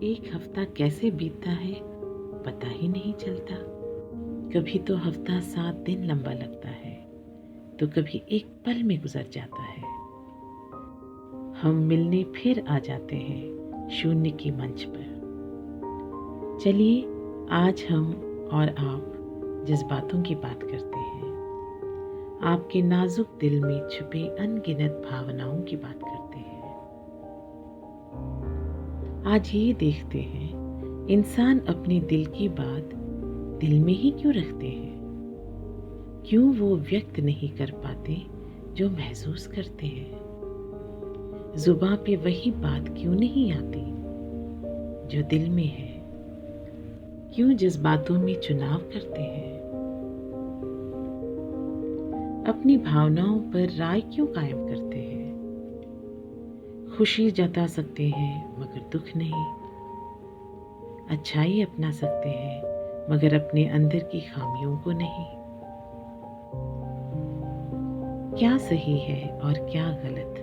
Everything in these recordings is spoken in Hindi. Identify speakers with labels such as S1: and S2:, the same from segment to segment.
S1: एक हफ्ता कैसे बीतता है पता ही नहीं चलता। कभी तो हफ्ता 7 दिन लंबा लगता है, तो कभी एक पल में गुजर जाता है। हम मिलने फिर आ जाते हैं शून्य के मंच पर। चलिए आज हम और आप जज्बातों की बात करते हैं। आपके नाजुक दिल में छुपे अनगिनत भावनाओं की बात करते हैं। आज ये देखते हैं इंसान अपने दिल की बात दिल में ही क्यों रखते हैं। क्यों वो व्यक्त नहीं कर पाते जो महसूस करते हैं। जुबां पे वही बात क्यों नहीं आती जो दिल में है। क्यों जज्बातों में चुनाव करते हैं। अपनी भावनाओं पर राय क्यों कायम करते हैं। खुशी जता सकते हैं मगर दुख नहीं। अच्छाई अपना सकते हैं मगर अपने अंदर की खामियों को नहीं। क्या सही है और क्या गलत,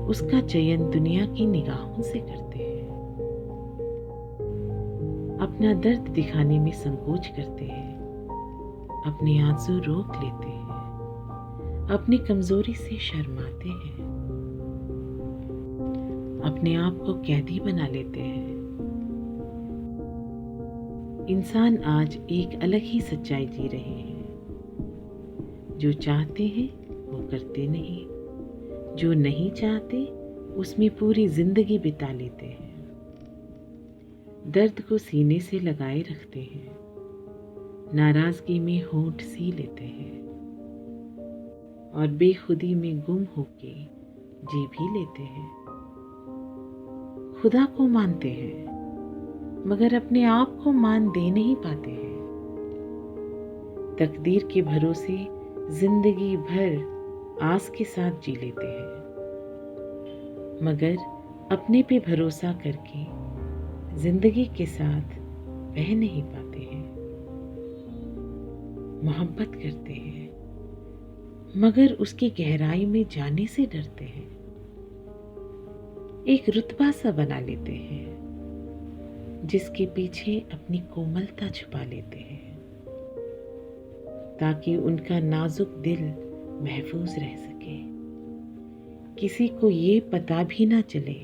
S1: उसका चयन दुनिया की निगाहों से करते हैं। अपना दर्द दिखाने में संकोच करते हैं। अपने आंसू रोक लेते हैं। अपनी कमजोरी से शर्माते हैं। अपने आप को कैदी बना लेते हैं। इंसान आज एक अलग ही सच्चाई जी रहे हैं। जो चाहते हैं वो करते नहीं, जो नहीं चाहते उसमें पूरी जिंदगी बिता लेते हैं। दर्द को सीने से लगाए रखते हैं। नाराजगी में होंठ सी लेते हैं और बेखुदी में गुम होके जी भी लेते हैं। खुदा को मानते हैं मगर अपने आप को मान दे नहीं पाते हैं। तकदीर के भरोसे जिंदगी भर आस के साथ जी लेते हैं मगर अपने पे भरोसा करके जिंदगी के साथ बह नहीं पाते हैं। मोहब्बत करते हैं मगर उसकी गहराई में जाने से डरते हैं। एक रुतबा सा बना लेते हैं जिसके पीछे अपनी कोमलता छुपा लेते हैं ताकि उनका नाजुक दिल महफूज रह सके। किसी को ये पता भी ना चले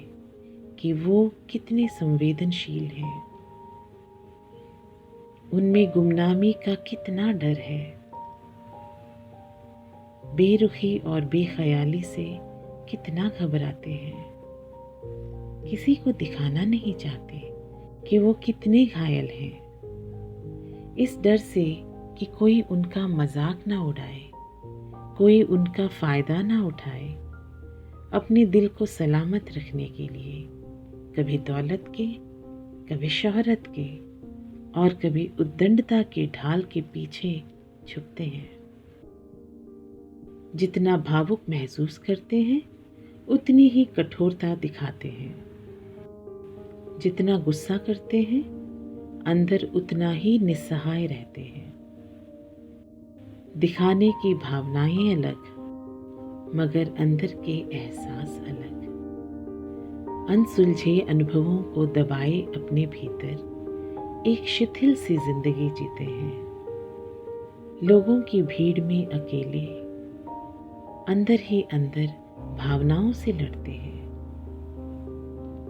S1: कि वो कितने संवेदनशील हैं। उनमें गुमनामी का कितना डर है। बेरुखी और बेख्याली से कितना घबराते हैं। किसी को दिखाना नहीं चाहते कि वो कितने घायल हैं। इस डर से कि कोई उनका मजाक ना उड़ाए, कोई उनका फायदा ना उठाए। अपने दिल को सलामत रखने के लिए कभी दौलत के, कभी शोहरत के और कभी उद्दंडता के ढाल के पीछे छुपते हैं। जितना भावुक महसूस करते हैं उतनी ही कठोरता दिखाते हैं। जितना गुस्सा करते हैं अंदर उतना ही निस्सहाय रहते हैं। दिखाने की भावनाएं अलग मगर अंदर के एहसास अलग। अनसुलझे अनुभवों को दबाए अपने भीतर एक शिथिल सी जिंदगी जीते हैं। लोगों की भीड़ में अकेले अंदर ही अंदर भावनाओं से लड़ते हैं।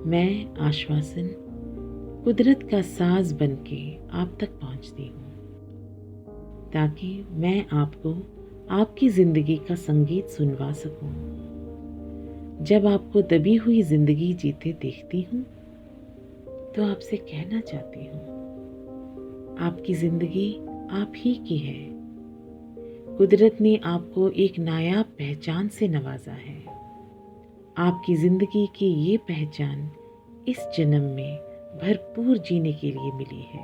S1: मैं आश्वासन कुदरत का साज बनके आप तक पहुंचती हूँ ताकि मैं आपको आपकी जिंदगी का संगीत सुनवा सकूं। जब आपको दबी हुई जिंदगी जीते देखती हूँ तो आपसे कहना चाहती हूँ, आपकी जिंदगी आप ही की है। कुदरत ने आपको एक नायाब पहचान से नवाजा है। आपकी जिंदगी की ये पहचान इस जन्म में भरपूर जीने के लिए मिली है।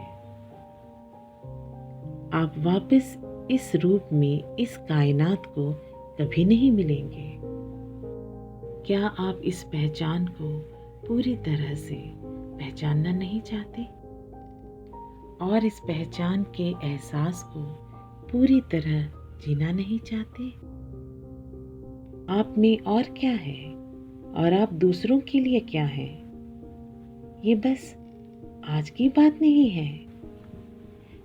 S1: आप वापस इस रूप में इस कायनात को कभी नहीं मिलेंगे। क्या आप इस पहचान को पूरी तरह से पहचानना नहीं चाहते और इस पहचान के एहसास को पूरी तरह जीना नहीं चाहते? आप में और क्या है और आप दूसरों के लिए क्या है, ये बस आज की बात नहीं है।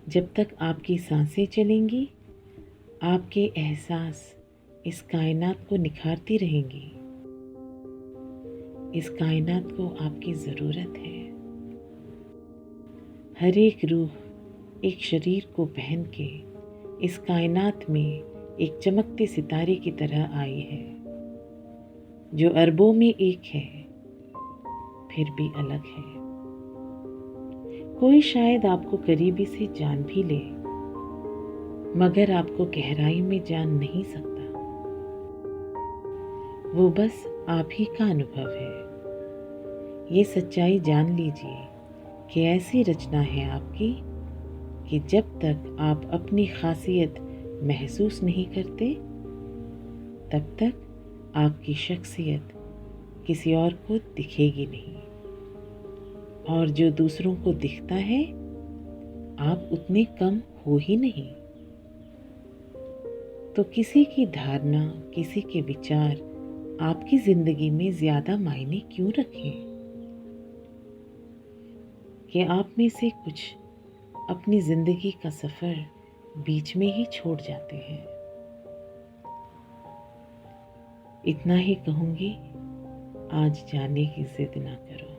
S1: जब तक आपकी सांसें चलेंगी, आपके एहसास इस कायनात को निखारती रहेंगी। इस कायनात को आपकी ज़रूरत है। हर एक रूह एक शरीर को पहन के इस कायनात में एक चमकते सितारे की तरह आई है, जो अरबों में एक है, फिर भी अलग है। कोई शायद आपको करीबी से जान भी ले, मगर आपको गहराई में जान नहीं सकता। वो बस आप ही का अनुभव है। ये सच्चाई जान लीजिए कि ऐसी रचना है आपकी कि जब तक आप अपनी खासियत महसूस नहीं करते, तब तक आपकी शख्सियत किसी और को दिखेगी नहीं। और जो दूसरों को दिखता है, आप उतने कम हो ही नहीं। तो किसी की धारणा, किसी के विचार आपकी जिंदगी में ज्यादा मायने क्यों रखें कि आप में से कुछ अपनी जिंदगी का सफर बीच में ही छोड़ जाते हैं। इतना ही कहूंगी, आज जाने की जिद ना करो,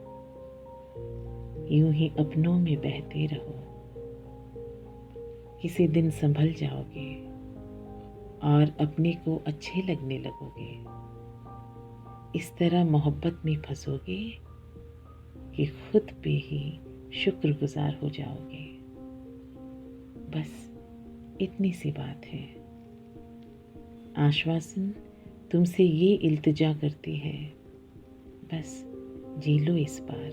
S1: यूं ही अपनों में बहते रहो। किसी दिन संभल जाओगे और अपने को अच्छे लगने लगोगे। इस तरह मोहब्बत में फंसोगे कि खुद पे ही शुक्रगुजार हो जाओगे। बस इतनी सी बात है। आश्वासन तुमसे ये इल्तिजा करती है, बस जी लो इस बार।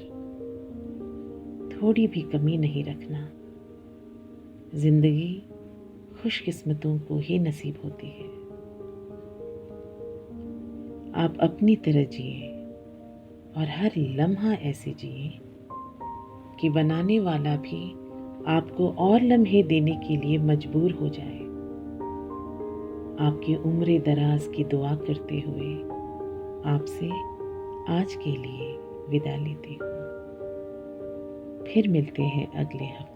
S1: थोड़ी भी कमी नहीं रखना। जिंदगी खुशकिस्मतों को ही नसीब होती है। आप अपनी तरह जिए और हर लम्हा ऐसे जिए कि बनाने वाला भी आपको और लम्हे देने के लिए मजबूर हो जाए। आपकी उम्र दराज की दुआ करते हुए आपसे आज के लिए विदा लेती हूँ। फिर मिलते हैं अगले हफ्ते।